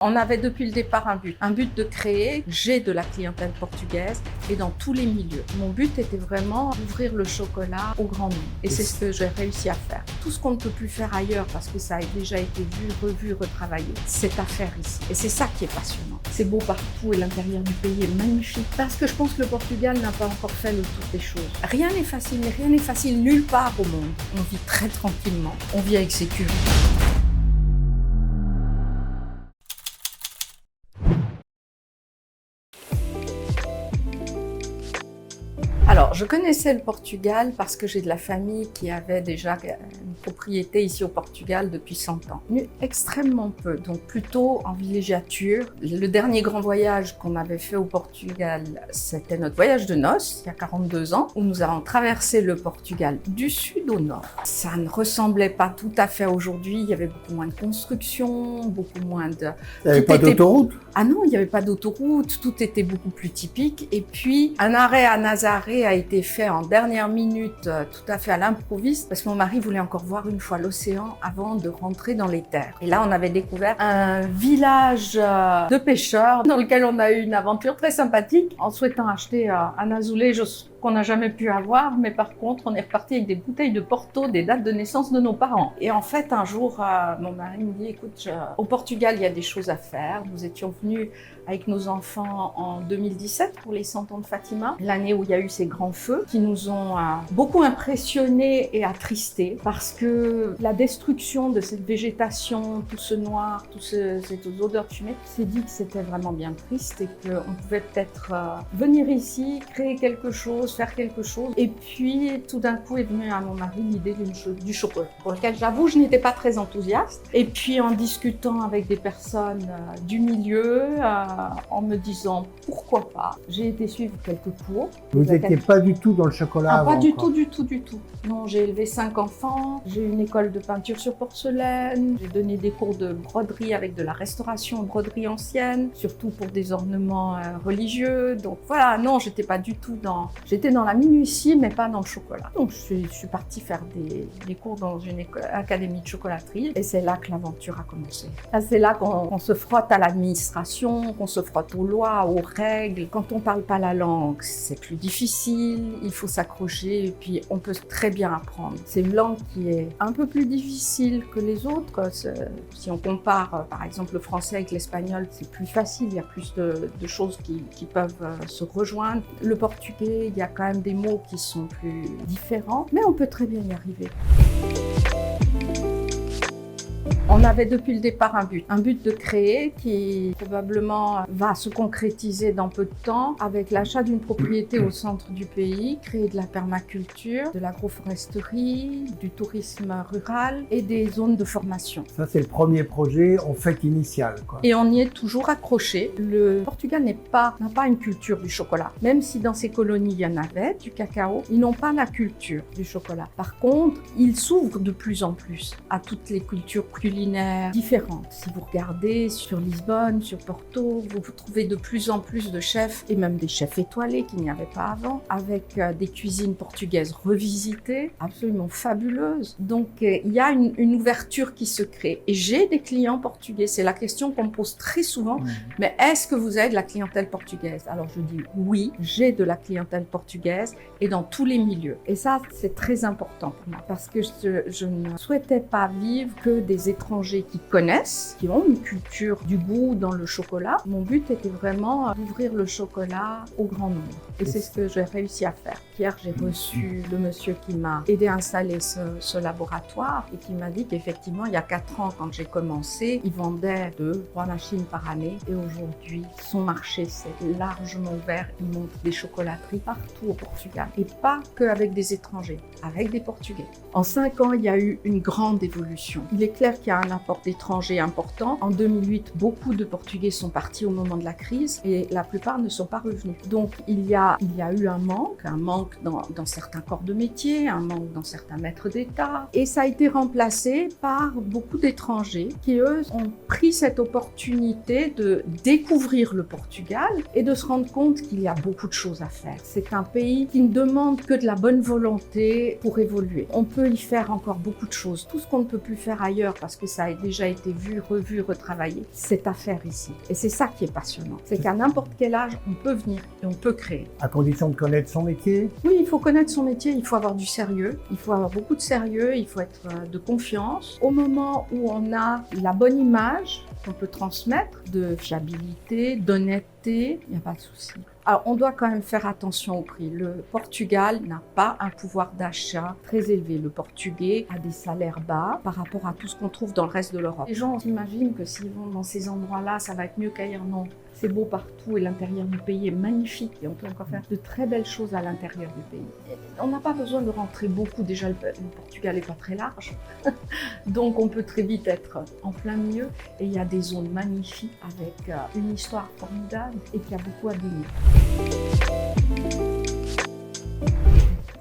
On avait depuis le départ un but de créer, j'ai de la clientèle portugaise et dans tous les milieux. Mon but était vraiment d'ouvrir le chocolat au grand monde et c'est ce que j'ai réussi à faire. Tout ce qu'on ne peut plus faire ailleurs parce que ça a déjà été vu, revu, retravaillé, c'est à faire ici. Et c'est ça qui est passionnant. C'est beau partout et l'intérieur du pays est magnifique parce que je pense que le Portugal n'a pas encore fait le tour des choses. Rien n'est facile nulle part au monde. On vit très tranquillement, on vit avec sécurité. Alors, je connaissais le Portugal parce que j'ai de la famille qui avait déjà une propriété ici au Portugal depuis 100 ans. Extrêmement peu, donc plutôt en villégiature. Le dernier grand voyage qu'on avait fait au Portugal, c'était notre voyage de noces, il y a 42 ans, où nous avons traversé le Portugal du sud au nord. Ça ne ressemblait pas tout à fait aujourd'hui, il y avait beaucoup moins de construction, beaucoup moins de... Il n'y avait pas d'autoroute ? Ah non, il n'y avait pas d'autoroute, tout était beaucoup plus typique. Et puis, un arrêt à Nazaré a été fait en dernière minute, tout à fait à l'improviste, parce que mon mari voulait encore voir une fois l'océan avant de rentrer dans les terres. Et là, on avait découvert un village de pêcheurs dans lequel on a eu une aventure très sympathique en souhaitant acheter un azoulé qu'on n'a jamais pu avoir, mais par contre, on est reparti avec des bouteilles de Porto, des dates de naissance de nos parents. Et en fait, un jour, mon mari me dit, écoute, au Portugal, il y a des choses à faire. Nous étions venus avec nos enfants en 2017 pour les 100 ans de Fatima, l'année où il y a eu ces grands feux qui nous ont beaucoup impressionnés et attristés parce que la destruction de cette végétation, tout ce noir, cette odeur de fumée, s'est dit que c'était vraiment bien triste et qu'on pouvait peut-être venir ici, créer quelque chose, faire quelque chose. Et puis, tout d'un coup est venue à mon mari l'idée du chocolat, pour lequel j'avoue, je n'étais pas très enthousiaste. Et puis, en discutant avec des personnes du milieu, en me disant pourquoi pas, j'ai été suivre quelques cours. Vous n'étiez pas du tout dans le chocolat avant, pas du quoi. tout. Non, j'ai élevé 5 enfants, j'ai eu une école de peinture sur porcelaine, j'ai donné des cours de broderie avec de la restauration en broderie ancienne, surtout pour des ornements religieux. Donc voilà, non, j'étais pas du tout J'étais dans la minutie, mais pas dans le chocolat. Donc je suis partie faire des cours dans une académie de chocolaterie et c'est là que l'aventure a commencé. Là, c'est là qu'on se frotte à l'administration, qu'on se frotte aux lois, aux règles. Quand on parle pas la langue, c'est plus difficile, il faut s'accrocher et puis on peut très bien apprendre. C'est une langue qui est un peu plus difficile que les autres. Si on compare par exemple le français avec l'espagnol, c'est plus facile, il y a plus de choses qui peuvent se rejoindre. Le portugais, il y a quand même des mots qui sont plus différents, mais on peut très bien y arriver. On avait depuis le départ un but de créer qui probablement va se concrétiser dans peu de temps avec l'achat d'une propriété au centre du pays, créer de la permaculture, de l'agroforesterie, du tourisme rural et des zones de formation. Ça, c'est le premier projet en fait initial, quoi. Et on y est toujours accroché. Le Portugal n'a pas une culture du chocolat. Même si dans ses colonies, il y en avait du cacao, ils n'ont pas la culture du chocolat. Par contre, ils s'ouvrent de plus en plus à toutes les cultures culinaires différentes. Si vous regardez sur Lisbonne, sur Porto, vous trouvez de plus en plus de chefs, et même des chefs étoilés qu'il n'y avait pas avant, avec des cuisines portugaises revisitées, absolument fabuleuses. Donc, il y a une ouverture qui se crée. Et j'ai des clients portugais. C'est la question qu'on me pose très souvent. Mais est-ce que vous avez de la clientèle portugaise? Alors, je dis oui, j'ai de la clientèle portugaise et dans tous les milieux. Et ça, c'est très important pour moi parce que je ne souhaitais pas vivre que des étrangers qui connaissent, qui ont une culture du goût dans le chocolat. Mon but était vraiment d'ouvrir le chocolat au grand monde. Et c'est ce que j'ai réussi à faire. Hier, j'ai reçu le monsieur qui m'a aidé à installer ce laboratoire et qui m'a dit qu'effectivement, il y a 4 ans, quand j'ai commencé, il vendait 2-3 machines par année. Et aujourd'hui, son marché s'est largement ouvert. Il monte des chocolateries partout au Portugal. Et pas qu'avec des étrangers, avec des Portugais. En 5 ans, il y a eu une grande évolution. Il est clair qu'il y a un apport d'étrangers important. En 2008, beaucoup de Portugais sont partis au moment de la crise et la plupart ne sont pas revenus. Donc, il y a eu un manque dans certains corps de métier, un manque dans certains maîtres d'État. Et ça a été remplacé par beaucoup d'étrangers qui, eux, ont pris cette opportunité de découvrir le Portugal et de se rendre compte qu'il y a beaucoup de choses à faire. C'est un pays qui ne demande que de la bonne volonté pour évoluer. On peut y faire encore beaucoup de choses. Tout ce qu'on ne peut plus faire ailleurs parce que ça ait déjà été vu, revu, retravaillé, c'est à faire ici. Et c'est ça qui est passionnant. C'est qu'à n'importe quel âge, on peut venir et on peut créer. À condition de connaître son métier. Oui, il faut connaître son métier, il faut avoir du sérieux, il faut avoir beaucoup de sérieux, il faut être de confiance. Au moment où on a la bonne image qu'on peut transmettre, de fiabilité, d'honnêteté, il n'y a pas de souci. Alors, on doit quand même faire attention au prix. Le Portugal n'a pas un pouvoir d'achat très élevé. Le Portugais a des salaires bas par rapport à tout ce qu'on trouve dans le reste de l'Europe. Les gens s'imaginent que s'ils vont dans ces endroits-là, ça va être mieux qu'ailleurs. Non, c'est beau partout et l'intérieur du pays est magnifique et on peut encore faire de très belles choses à l'intérieur du pays. Et on n'a pas besoin de rentrer beaucoup. Déjà, le Portugal n'est pas très large, donc on peut très vite être en plein milieu. Et il y a des zones magnifiques avec une histoire formidable et qui a beaucoup à donner.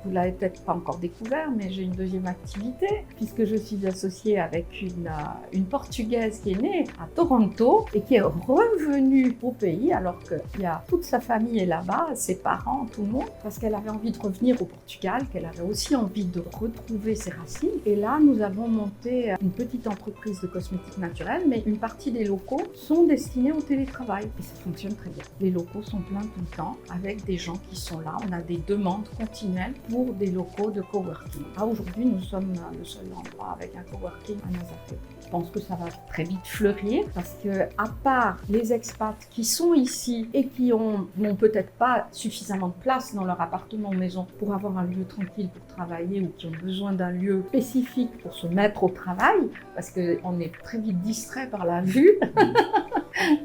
Vous l'avez peut-être pas encore découvert, mais j'ai une deuxième activité, puisque je suis associée avec une Portugaise qui est née à Toronto et qui est revenue au pays, alors qu'il y a toute sa famille est là-bas, ses parents, tout le monde, parce qu'elle avait envie de revenir au Portugal, qu'elle avait aussi envie de retrouver ses racines. Et là, nous avons monté une petite entreprise de cosmétiques naturels, mais une partie des locaux sont destinés au télétravail. Et ça fonctionne très bien. Les locaux sont pleins tout le temps, avec des gens qui sont là. On a des demandes continuelles pour des locaux de coworking. Aujourd'hui, nous sommes le seul endroit avec un coworking à Nazaré. Je pense que ça va très vite fleurir parce que, à part les expats qui sont ici et qui n'ont peut-être pas suffisamment de place dans leur appartement ou maison pour avoir un lieu tranquille pour travailler ou qui ont besoin d'un lieu spécifique pour se mettre au travail, parce qu'on est très vite distrait par la vue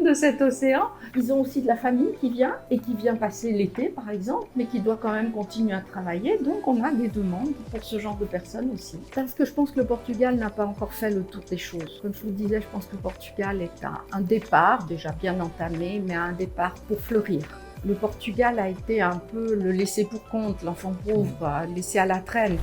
de cet océan. Ils ont aussi de la famille qui vient et qui vient passer l'été par exemple, mais qui doit quand même continuer à travailler. Donc on a des demandes pour ce genre de personnes aussi. Parce que je pense que le Portugal n'a pas encore fait le tour des choses. Comme je vous le disais, je pense que le Portugal est à un départ déjà bien entamé, mais à un départ pour fleurir. Le Portugal a été un peu le laissé pour compte, l'enfant pauvre, laissé à la traîne.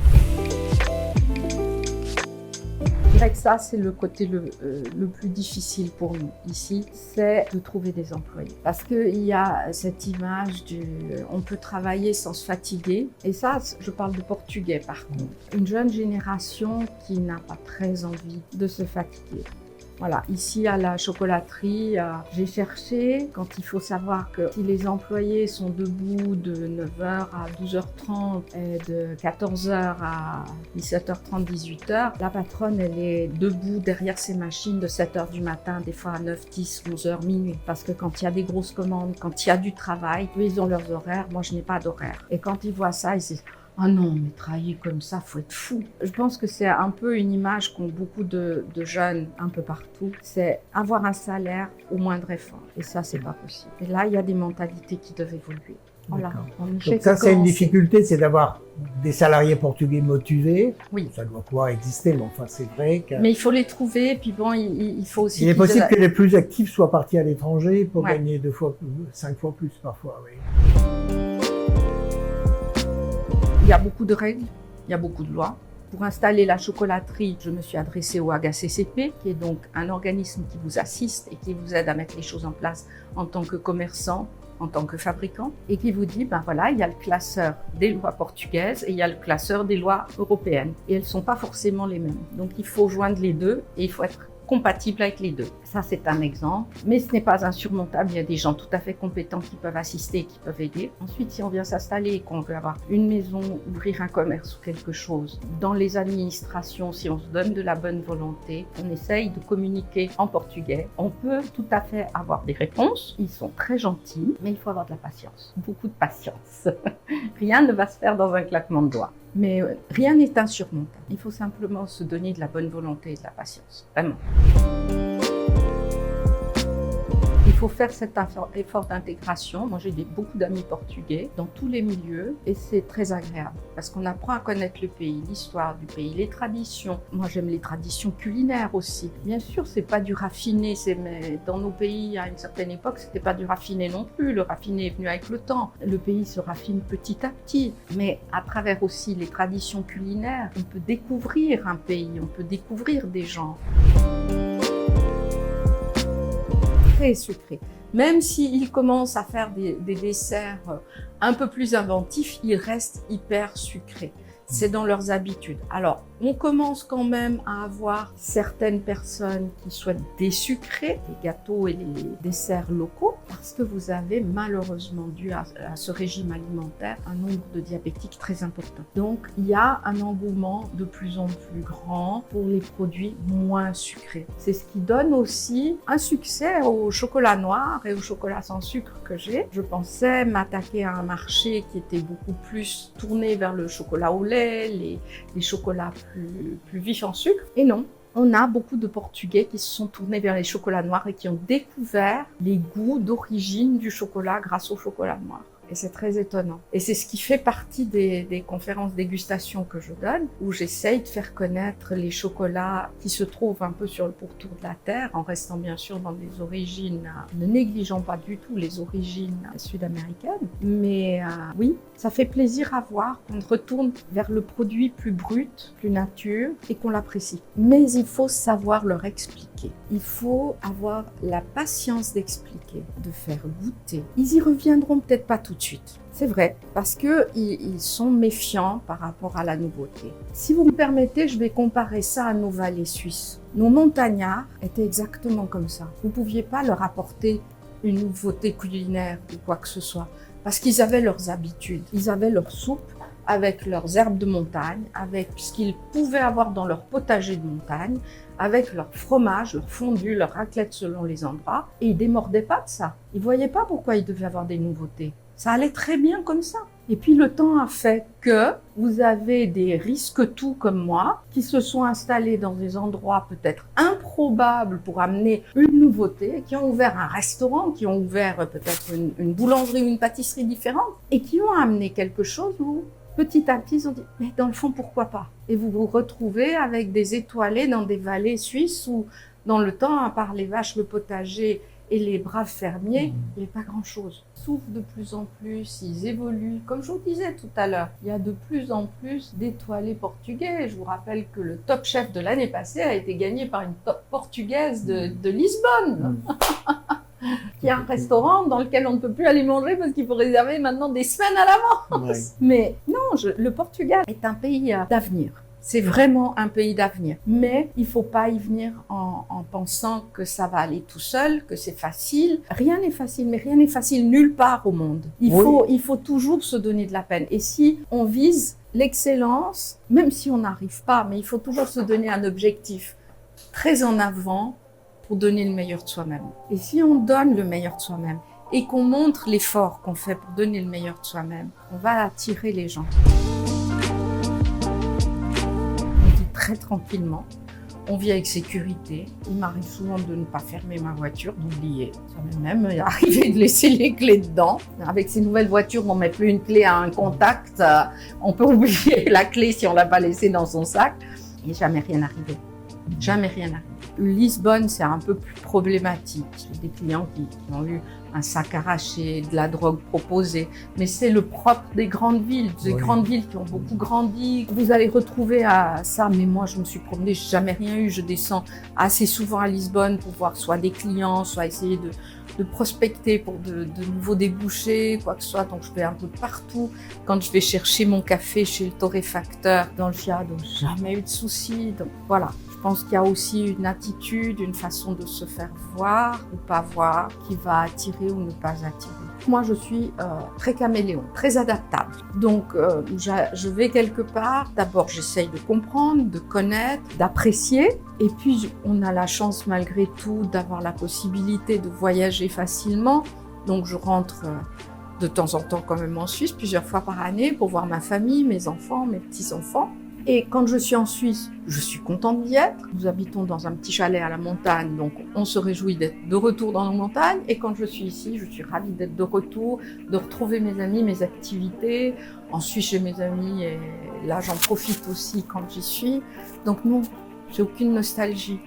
Je dirais que ça, c'est le côté le plus difficile pour nous ici, c'est de trouver des employés. Parce qu'il y a cette image on peut travailler sans se fatiguer. Et ça, je parle de portugais par contre. Une jeune génération qui n'a pas très envie de se fatiguer. Voilà, ici à la chocolaterie, j'ai cherché, quand il faut savoir que si les employés sont debout de 9h à 12h30 et de 14h à 17h30, 18h, la patronne, elle est debout derrière ses machines de 7h du matin, des fois à 9, 10, 11h, minuit. Parce que quand il y a des grosses commandes, quand il y a du travail, eux, ils ont leurs horaires, moi je n'ai pas d'horaire. Et quand ils voient ça, ils se disent « Ah non, mais travailler comme ça, faut être fou !» Je pense que c'est un peu une image qu'ont beaucoup de jeunes un peu partout. C'est avoir un salaire au moindre effort. Et ça, c'est pas possible. Et là, il y a des mentalités qui doivent évoluer. Voilà. Donc ça, c'est une difficulté, c'est d'avoir des salariés portugais motivés. Oui. Ça doit pouvoir exister, mais enfin, c'est vrai que... Mais il faut les trouver, et puis bon, il faut aussi... Il est possible que les plus actifs soient partis à l'étranger pour gagner 5 fois plus parfois, oui. Il y a beaucoup de règles, il y a beaucoup de lois. Pour installer la chocolaterie, je me suis adressée au HACCP, qui est donc un organisme qui vous assiste et qui vous aide à mettre les choses en place en tant que commerçant, en tant que fabricant, et qui vous dit, ben voilà, il y a le classeur des lois portugaises et il y a le classeur des lois européennes. Et elles ne sont pas forcément les mêmes. Donc il faut joindre les deux et il faut être compatible avec les deux. Ça, c'est un exemple, mais ce n'est pas insurmontable. Il y a des gens tout à fait compétents qui peuvent assister, qui peuvent aider. Ensuite, si on vient s'installer et qu'on veut avoir une maison, ouvrir un commerce ou quelque chose, dans les administrations, si on se donne de la bonne volonté, on essaye de communiquer en portugais, on peut tout à fait avoir des réponses. Ils sont très gentils, mais il faut avoir de la patience, beaucoup de patience. Rien ne va se faire dans un claquement de doigts. Mais rien n'est insurmontable. Il faut simplement se donner de la bonne volonté et de la patience. Vraiment. Il faut faire cet effort d'intégration. Moi, j'ai beaucoup d'amis portugais dans tous les milieux et c'est très agréable parce qu'on apprend à connaître le pays, l'histoire du pays, les traditions. Moi, j'aime les traditions culinaires aussi. Bien sûr, c'est pas du raffiné. Mais dans nos pays, à une certaine époque, c'était pas du raffiné non plus. Le raffiné est venu avec le temps. Le pays se raffine petit à petit. Mais à travers aussi les traditions culinaires, on peut découvrir un pays, on peut découvrir des gens. Sucré. Même s'il commence à faire des desserts un peu plus inventifs, il reste hyper sucré. C'est dans leurs habitudes. Alors, on commence quand même à avoir certaines personnes qui souhaitent désucrer les gâteaux et les desserts locaux parce que vous avez malheureusement dû à ce régime alimentaire un nombre de diabétiques très important. Donc, il y a un engouement de plus en plus grand pour les produits moins sucrés. C'est ce qui donne aussi un succès au chocolat noir et au chocolat sans sucre que j'ai. Je pensais m'attaquer à un marché qui était beaucoup plus tourné vers le chocolat au lait, les chocolats plus vifs en sucre. Et non, on a beaucoup de Portugais qui se sont tournés vers les chocolats noirs et qui ont découvert les goûts d'origine du chocolat grâce au chocolat noir. Et c'est très étonnant. Et c'est ce qui fait partie des conférences dégustation que je donne, où j'essaye de faire connaître les chocolats qui se trouvent un peu sur le pourtour de la terre, en restant bien sûr dans des origines, ne négligeant pas du tout les origines sud-américaines. Mais oui, ça fait plaisir à voir qu'on retourne vers le produit plus brut, plus nature, et qu'on l'apprécie. Mais il faut savoir leur expliquer. Il faut avoir la patience d'expliquer, de faire goûter. Ils y reviendront peut-être pas tout de suite. C'est vrai, parce qu'ils sont méfiants par rapport à la nouveauté. Si vous me permettez, je vais comparer ça à nos vallées suisses. Nos montagnards étaient exactement comme ça. Vous ne pouviez pas leur apporter une nouveauté culinaire ou quoi que ce soit, parce qu'ils avaient leurs habitudes. Ils avaient leur soupe avec leurs herbes de montagne, avec ce qu'ils pouvaient avoir dans leur potager de montagne, avec leur fromage, leur fondu, leur raclette selon les endroits, et ils démordaient pas de ça. Ils voyaient pas pourquoi ils devaient avoir des nouveautés. Ça allait très bien comme ça. Et puis le temps a fait que vous avez des risques-tout comme moi qui se sont installés dans des endroits peut-être improbables pour amener une nouveauté, qui ont ouvert un restaurant, qui ont ouvert peut-être une boulangerie ou une pâtisserie différente et qui ont amené quelque chose où petit à petit ils ont dit mais dans le fond pourquoi pas. Et vous vous retrouvez avec des étoilés dans des vallées suisses où dans le temps, à part les vaches, le potager et les braves fermiers, il n'y avait pas grand-chose. Ils s'ouvrent de plus en plus, ils évoluent. Comme je vous disais tout à l'heure, il y a de plus en plus d'étoilés portugais. Je vous rappelle que le top chef de l'année passée a été gagné par une top portugaise de Lisbonne. Il y a un restaurant dans lequel on ne peut plus aller manger parce qu'il faut réserver maintenant des semaines à l'avance. Ouais. Mais non, le Portugal est un pays d'avenir. C'est vraiment un pays d'avenir. Mais il ne faut pas y venir en pensant que ça va aller tout seul, que c'est facile. Rien n'est facile, mais rien n'est facile nulle part au monde. Il faut toujours se donner de la peine. Et si on vise l'excellence, même si on n'arrive pas, mais il faut toujours se donner un objectif très en avant pour donner le meilleur de soi-même. Et si on donne le meilleur de soi-même et qu'on montre l'effort qu'on fait pour donner le meilleur de soi-même, on va attirer les gens. Très tranquillement, on vit avec sécurité. Il m'arrive souvent de ne pas fermer ma voiture, d'oublier. Ça m'est même arrivé de laisser les clés dedans. Avec ces nouvelles voitures, on ne met plus une clé à un contact. On peut oublier la clé si on ne l'a pas laissée dans son sac. Il n'est jamais rien arrivé. Jamais rien arrivé. Lisbonne, c'est un peu plus problématique. J'ai des clients qui ont eu un sac arraché, de la drogue proposée. Mais c'est le propre des grandes villes, grandes villes qui ont beaucoup grandi. Vous allez retrouver à ça, mais moi je me suis promenée, je n'ai jamais rien eu. Je descends assez souvent à Lisbonne pour voir soit des clients, soit essayer de prospecter pour de nouveaux débouchés, quoi que ce soit. Donc je vais un peu partout. Quand je vais chercher mon café chez le torréfacteur dans le Fiat, donc jamais eu de soucis. Donc voilà. Je pense qu'il y a aussi une attitude, une façon de se faire voir ou pas voir qui va attirer ou ne pas attirer. Moi, je suis très caméléon, très adaptable. Donc, je vais quelque part. D'abord, j'essaye de comprendre, de connaître, d'apprécier. Et puis, on a la chance, malgré tout, d'avoir la possibilité de voyager facilement. Donc, je rentre de temps en temps quand même en Suisse, plusieurs fois par année, pour voir ma famille, mes enfants, mes petits-enfants. Et quand je suis en Suisse, je suis contente d'y être. Nous habitons dans un petit chalet à la montagne, donc on se réjouit d'être de retour dans nos montagnes. Et quand je suis ici, je suis ravie d'être de retour, de retrouver mes amis, mes activités. En Suisse, j'ai mes amis et là, j'en profite aussi quand j'y suis. Donc non, j'ai aucune nostalgie.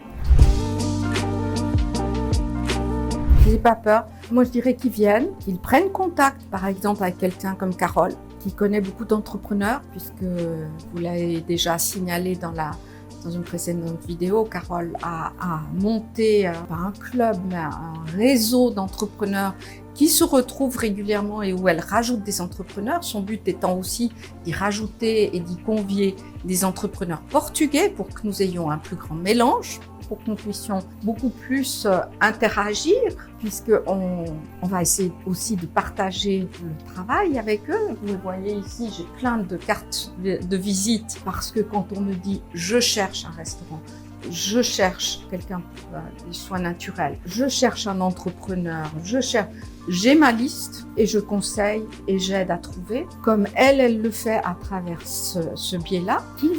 J'ai pas peur. Moi, je dirais qu'ils viennent, qu'ils prennent contact, par exemple, avec quelqu'un comme Carole, qui connaît beaucoup d'entrepreneurs, puisque vous l'avez déjà signalé dans une précédente vidéo. Carole a monté pas un club, mais un réseau d'entrepreneurs qui se retrouve régulièrement et où elle rajoute des entrepreneurs. Son but étant aussi d'y rajouter et d'y convier des entrepreneurs portugais pour que nous ayons un plus grand mélange, pour que nous puissions beaucoup plus interagir, puisqu'on va essayer aussi de partager le travail avec eux. Vous voyez ici, j'ai plein de cartes de visite parce que quand on me dit « je cherche un restaurant », je cherche quelqu'un pour des soins naturels, je cherche un entrepreneur, j'ai ma liste et je conseille et j'aide à trouver, comme elle le fait à travers ce biais-là, qu'ils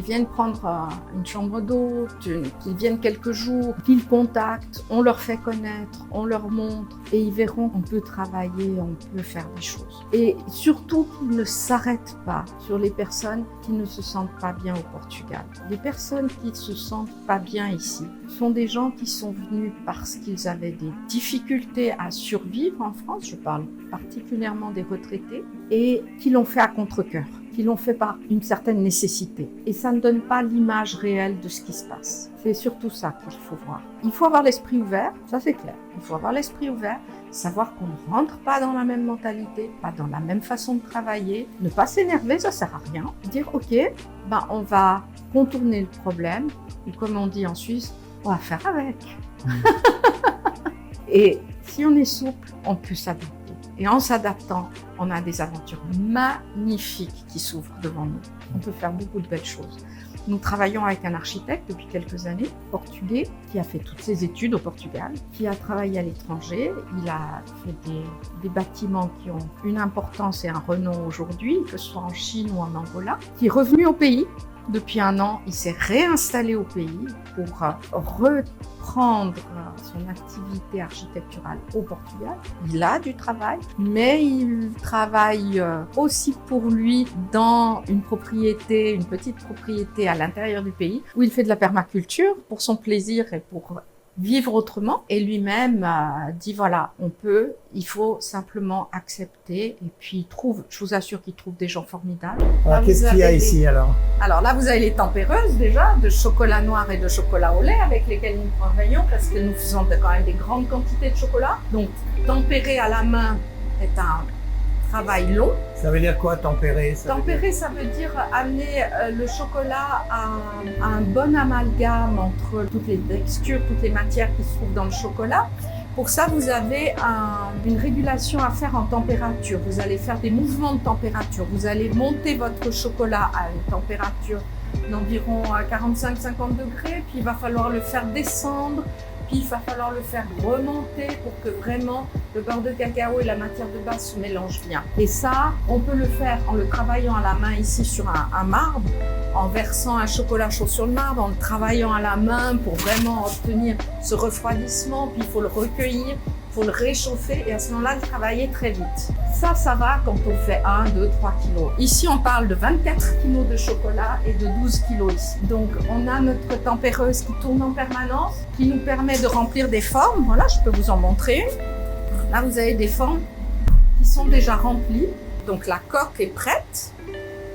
viennent prendre une chambre d'hôte, qu'ils viennent quelques jours, qu'ils contactent, on leur fait connaître, on leur montre et ils verront qu'on peut travailler, on peut faire des choses. Et surtout qu'ils ne s'arrêtent pas sur les personnes qui ne se sentent pas bien au Portugal. Les personnes qui ne se sentent pas bien ici sont des gens qui sont venus parce qu'ils avaient des difficultés à survivre en France, je parle particulièrement des retraités, et qui l'ont fait à contre-cœur, qui l'ont fait par une certaine nécessité. Et ça ne donne pas l'image réelle de ce qui se passe. C'est surtout ça qu'il faut voir. Il faut avoir l'esprit ouvert, ça c'est clair. Il faut avoir l'esprit ouvert, savoir qu'on ne rentre pas dans la même mentalité, pas dans la même façon de travailler, ne pas s'énerver, ça sert à rien. Dire ok, on va contourner le problème, ou comme on dit en Suisse, on va faire avec. Et si on est souple, on peut s'adapter. Et en s'adaptant, on a des aventures magnifiques qui s'ouvrent devant nous. On peut faire beaucoup de belles choses. Nous travaillons avec un architecte depuis quelques années, portugais, qui a fait toutes ses études au Portugal, qui a travaillé à l'étranger. Il a fait des bâtiments qui ont une importance et un renom aujourd'hui, que ce soit en Chine ou en Angola, qui est revenu au pays. Depuis 1 an, il s'est réinstallé au pays pour reprendre son activité architecturale au Portugal. Il a du travail, mais il travaille aussi pour lui dans une petite propriété à l'intérieur du pays, où il fait de la permaculture pour son plaisir et pour vivre autrement. Et lui-même dit voilà, il faut simplement accepter. Et puis je vous assure qu'il trouve des gens formidables. Qu'est-ce qu'il y a ici alors? Alors là, vous avez les tempéreuses déjà, de chocolat noir et de chocolat au lait avec lesquelles nous travaillons parce que nous faisons quand même des grandes quantités de chocolat. Donc tempérer à la main est un travail long. Ça veut dire quoi, tempérer? Tempérer, ça veut dire amener le chocolat à un bon amalgame entre toutes les textures, toutes les matières qui se trouvent dans le chocolat. Pour ça, vous avez une régulation à faire en température. Vous allez faire des mouvements de température. Vous allez monter votre chocolat à une température d'environ 45-50 degrés, puis il va falloir le faire descendre. Puis il va falloir le faire remonter pour que vraiment le beurre de cacao et la matière de base se mélangent bien. Et ça, on peut le faire en le travaillant à la main ici sur un marbre, en versant un chocolat chaud sur le marbre, en le travaillant à la main pour vraiment obtenir ce refroidissement. Puis il faut le recueillir, il faut le réchauffer et à ce moment-là, le travailler très vite. Ça va quand on fait 1, 2, 3 kilos. Ici, on parle de 24 kilos de chocolat et de 12 kilos ici. Donc, on a notre tempéreuse qui tourne en permanence, qui nous permet de remplir des formes. Voilà, je peux vous en montrer une. Là, vous avez des formes qui sont déjà remplies. Donc, la coque est prête.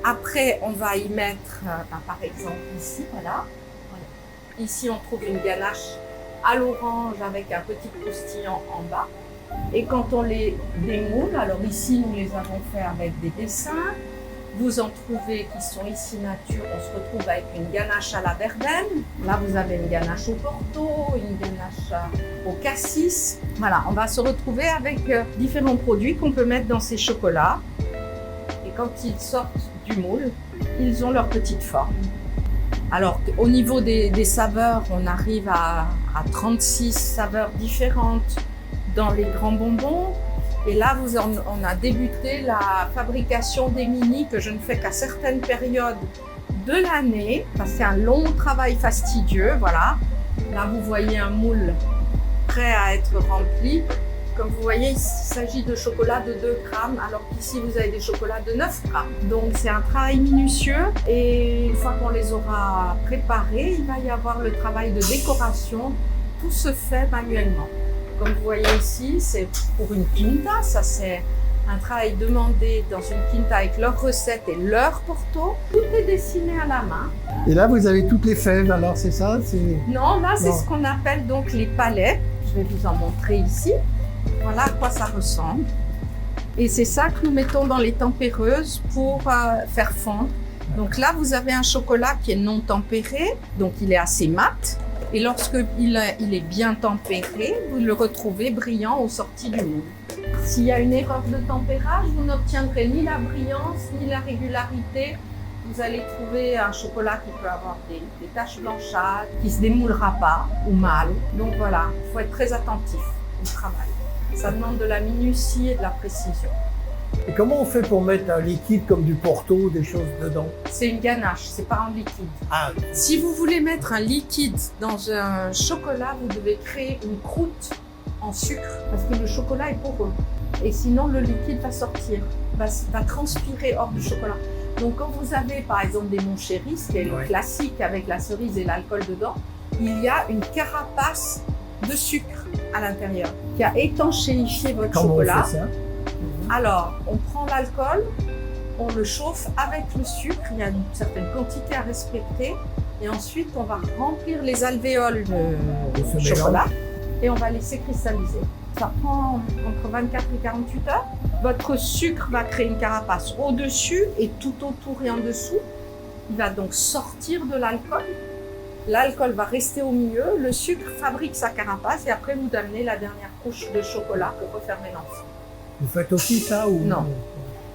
Après, on va y mettre, par exemple, ici, voilà. Ici, on trouve une ganache à l'orange avec un petit croustillant en bas. Et quand on les démoule, alors ici nous les avons fait avec des dessins, vous en trouvez qui sont ici nature, on se retrouve avec une ganache à la verveine, là vous avez une ganache au porto, une ganache au cassis, voilà, on va se retrouver avec différents produits qu'on peut mettre dans ces chocolats et quand ils sortent du moule, ils ont leur petite forme. Alors au niveau des saveurs, on arrive à 36 saveurs différentes dans les grands bonbons. Et là, on a débuté la fabrication des mini que je ne fais qu'à certaines périodes de l'année. C'est un long travail fastidieux, voilà. Là, vous voyez un moule prêt à être rempli. Comme vous voyez, il s'agit de chocolat de 2 grammes, alors qu'ici, vous avez des chocolats de 9 grammes. Donc, c'est un travail minutieux. Et une fois qu'on les aura préparés, il va y avoir le travail de décoration. Tout se fait manuellement. Comme vous voyez ici, c'est pour une quinta, ça c'est un travail demandé dans une quinta avec leurs recettes et leur porto. Tout est dessiné à la main. Et là, vous avez toutes les fèves, alors c'est ça? Non, là c'est ce qu'on appelle donc les palais. Je vais vous en montrer ici. Voilà à quoi ça ressemble. Et c'est ça que nous mettons dans les tempéreuses pour faire fondre. Donc là, vous avez un chocolat qui est non tempéré, donc il est assez mat. Et lorsque il est bien tempéré, vous le retrouvez brillant au sorti du moule. S'il y a une erreur de tempérage, vous n'obtiendrez ni la brillance, ni la régularité. Vous allez trouver un chocolat qui peut avoir des taches blanchâtres, qui ne se démoulera pas ou mal. Donc voilà, il faut être très attentif au travail. Ça demande de la minutie et de la précision. Et comment on fait pour mettre un liquide comme du Porto, des choses dedans? C'est une ganache, c'est pas un liquide. Ah. Si vous voulez mettre un liquide dans un chocolat, vous devez créer une croûte en sucre parce que le chocolat est poreux. Et sinon, le liquide va sortir, va transpirer hors du chocolat. Donc, quand vous avez par exemple des Mon Chéri, ce qui est le classique avec la cerise et l'alcool dedans, il y a une carapace de sucre à l'intérieur qui a étanchéifié votre chocolat. On fait ça? Alors, on prend l'alcool, on le chauffe avec le sucre, il y a une certaine quantité à respecter, et ensuite on va remplir les alvéoles de chocolat et on va laisser cristalliser. Ça prend entre 24 et 48 heures. Votre sucre va créer une carapace au-dessus et tout autour et en dessous. Il va donc sortir de l'alcool. L'alcool va rester au milieu, le sucre fabrique sa carapace et après vous amenez la dernière couche de chocolat pour refermer l'ensemble. Vous faites aussi ça ou non?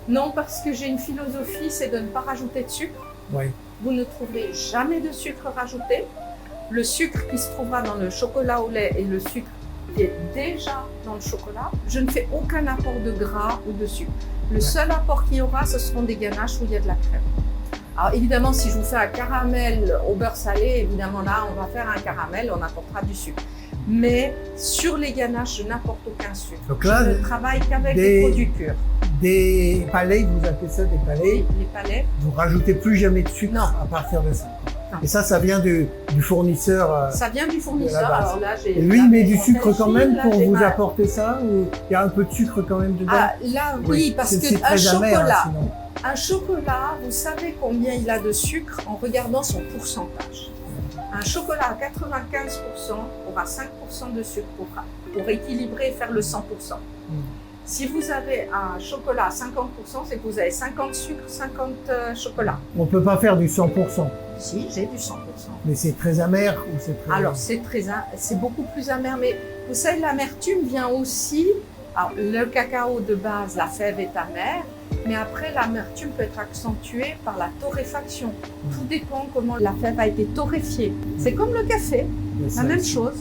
Non, parce que j'ai une philosophie, c'est de ne pas rajouter de sucre. Oui. Vous ne trouverez jamais de sucre rajouté. Le sucre qui se trouvera dans le chocolat au lait et le sucre qui est déjà dans le chocolat, je ne fais aucun apport de gras ou de sucre. Le seul apport qu'il y aura, ce seront des ganaches où il y a de la crème. Alors évidemment, si je vous fais un caramel au beurre salé, évidemment là, on va faire un caramel, on apportera du sucre. Mais sur les ganaches, je n'apporte aucun sucre. Donc là, je ne travaille qu'avec des produits purs. Des palais, vous appelez ça des palais? Les palais. Vous rajoutez plus jamais de sucre à partir de ça? Non. Et ça vient du fournisseur. Ça vient du fournisseur. Alors là, et lui, il met du sucre quand même pour vous apporter ça, ou il y a un peu de sucre quand même dedans? Ah, là, oui, parce qu'un chocolat, un chocolat, vous savez combien il a de sucre en regardant son pourcentage. Un chocolat à 95% aura 5% de sucre pour équilibrer et faire le 100%. Si vous avez un chocolat à 50%, c'est que vous avez 50 sucre, 50 chocolat. On ne peut pas faire du 100%. Si, j'ai du 100%. Mais c'est très amer ou c'est très... Alors, c'est beaucoup plus amer, mais vous savez, l'amertume vient aussi... Alors, le cacao de base, la fève est amère, mais après, l'amertume peut être accentuée par la torréfaction. Tout dépend comment la fève a été torréfiée. C'est comme le café, la même chose.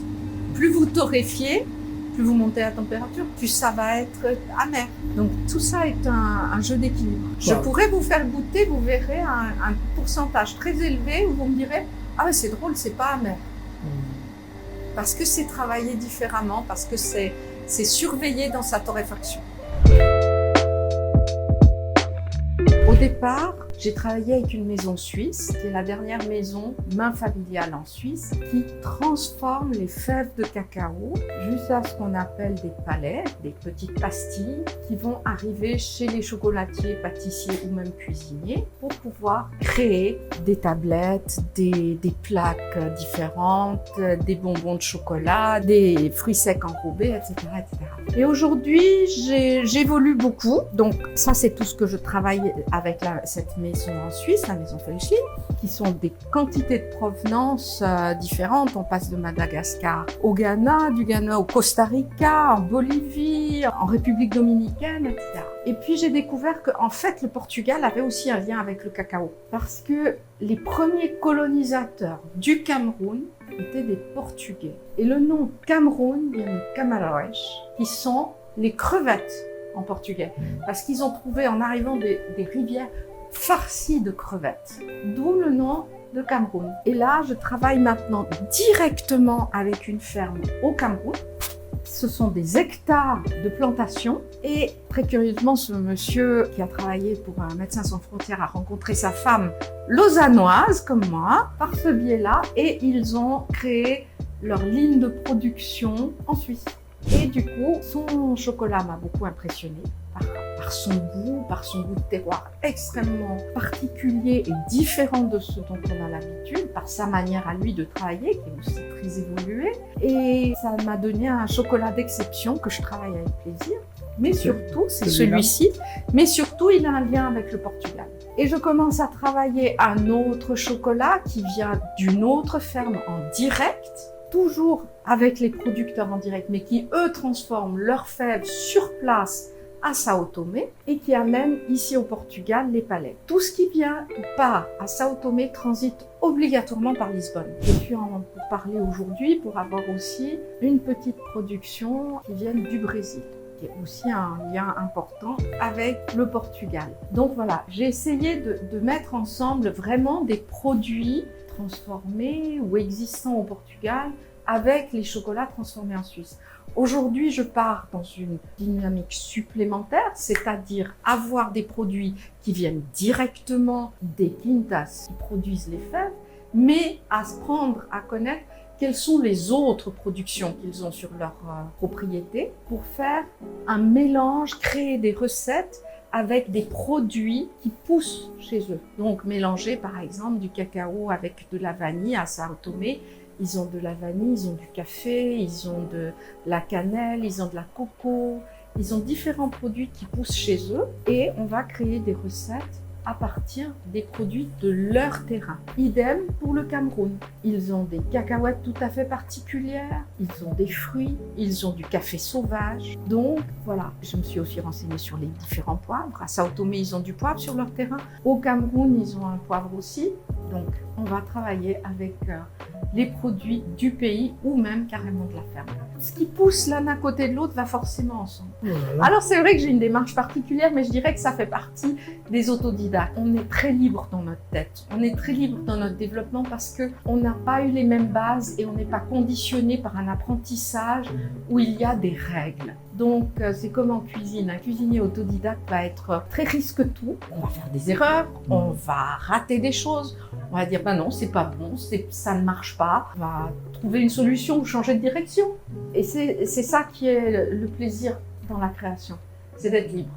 Plus vous torréfiez, plus vous montez la température, plus ça va être amer. Donc tout ça est un jeu d'équilibre. Je pourrais vous faire goûter, vous verrez un pourcentage très élevé où vous me direz « Ah mais c'est drôle, c'est pas amer. » Parce que c'est travaillé différemment, parce que c'est surveillé dans sa torréfaction. Au départ, j'ai travaillé avec une maison suisse, qui est la dernière maison main familiale en Suisse, qui transforme les fèves de cacao jusqu'à ce qu'on appelle des palets, des petites pastilles, qui vont arriver chez les chocolatiers, pâtissiers ou même cuisiniers pour pouvoir créer des tablettes, des plaques différentes, des bonbons de chocolat, des fruits secs enrobés, etc., etc. Et aujourd'hui, j'évolue beaucoup. Donc ça, c'est tout ce que je travaille avec cette maison en Suisse, la maison Felschlin, qui sont des quantités de provenance différentes. On passe de Madagascar au Ghana, du Ghana au Costa Rica, en Bolivie, en République dominicaine, etc. Et puis j'ai découvert qu'en fait, le Portugal avait aussi un lien avec le cacao. Parce que les premiers colonisateurs du Cameroun étaient des Portugais. Et le nom Cameroun vient de Camarões, qui sont les crevettes en portugais. Parce qu'ils ont trouvé en arrivant des rivières farcies de crevettes. D'où le nom de Cameroun. Et là, je travaille maintenant directement avec une ferme au Cameroun. Ce sont des hectares de plantation. Et très curieusement, ce monsieur qui a travaillé pour un Médecins sans frontières a rencontré sa femme lausannoise, comme moi, par ce biais-là. Et ils ont créé leur ligne de production en Suisse. Et du coup, son chocolat m'a beaucoup impressionnée par son goût de terroir extrêmement particulier et différent de ce dont on a l'habitude, par sa manière à lui de travailler, qui est aussi très évoluée. Et ça m'a donné un chocolat d'exception que je travaille avec plaisir. Mais surtout, c'est celui-ci, mais surtout, il a un lien avec le Portugal. Et je commence à travailler un autre chocolat qui vient d'une autre ferme en direct, toujours avec les producteurs en direct, mais qui, eux, transforment leurs fèves sur place à Sao Tomé et qui amènent ici au Portugal les palais. Tout ce qui vient ou part à Sao Tomé transite obligatoirement par Lisbonne. Je suis en pour parler aujourd'hui pour avoir aussi une petite production qui vient du Brésil, qui est aussi un lien important avec le Portugal. Donc voilà, j'ai essayé de mettre ensemble vraiment des produits transformés ou existants au Portugal avec les chocolats transformés en Suisse. Aujourd'hui, je pars dans une dynamique supplémentaire, c'est-à-dire avoir des produits qui viennent directement des quintas qui produisent les fèves, mais à se prendre à connaître quelles sont les autres productions qu'ils ont sur leur propriété pour faire un mélange, créer des recettes avec des produits qui poussent chez eux. Donc mélanger par exemple du cacao avec de la vanille à Sao Tomé. Ils ont de la vanille, ils ont du café, ils ont de la cannelle, ils ont de la coco. Ils ont différents produits qui poussent chez eux et on va créer des recettes à partir des produits de leur terrain. Idem pour le Cameroun. Ils ont des cacahuètes tout à fait particulières, ils ont des fruits, ils ont du café sauvage. Donc voilà, je me suis aussi renseignée sur les différents poivres. À Sao Tomé, ils ont du poivre sur leur terrain. Au Cameroun, ils ont un poivre aussi. Donc on va travailler avec les produits du pays ou même carrément de la ferme. Ce qui pousse l'un à côté de l'autre va forcément ensemble. Alors c'est vrai que j'ai une démarche particulière, mais je dirais que ça fait partie des autodidactes. On est très libre dans notre tête, on est très libre dans notre développement parce qu'on n'a pas eu les mêmes bases et on n'est pas conditionné par un apprentissage où il y a des règles. Donc c'est comme en cuisine, un cuisinier autodidacte va être très risque-tout, on va faire des erreurs, on va rater des choses, on va dire non, c'est pas bon, ça ne marche pas, on va trouver une solution ou changer de direction. Et c'est ça qui est le plaisir dans la création, c'est d'être libre.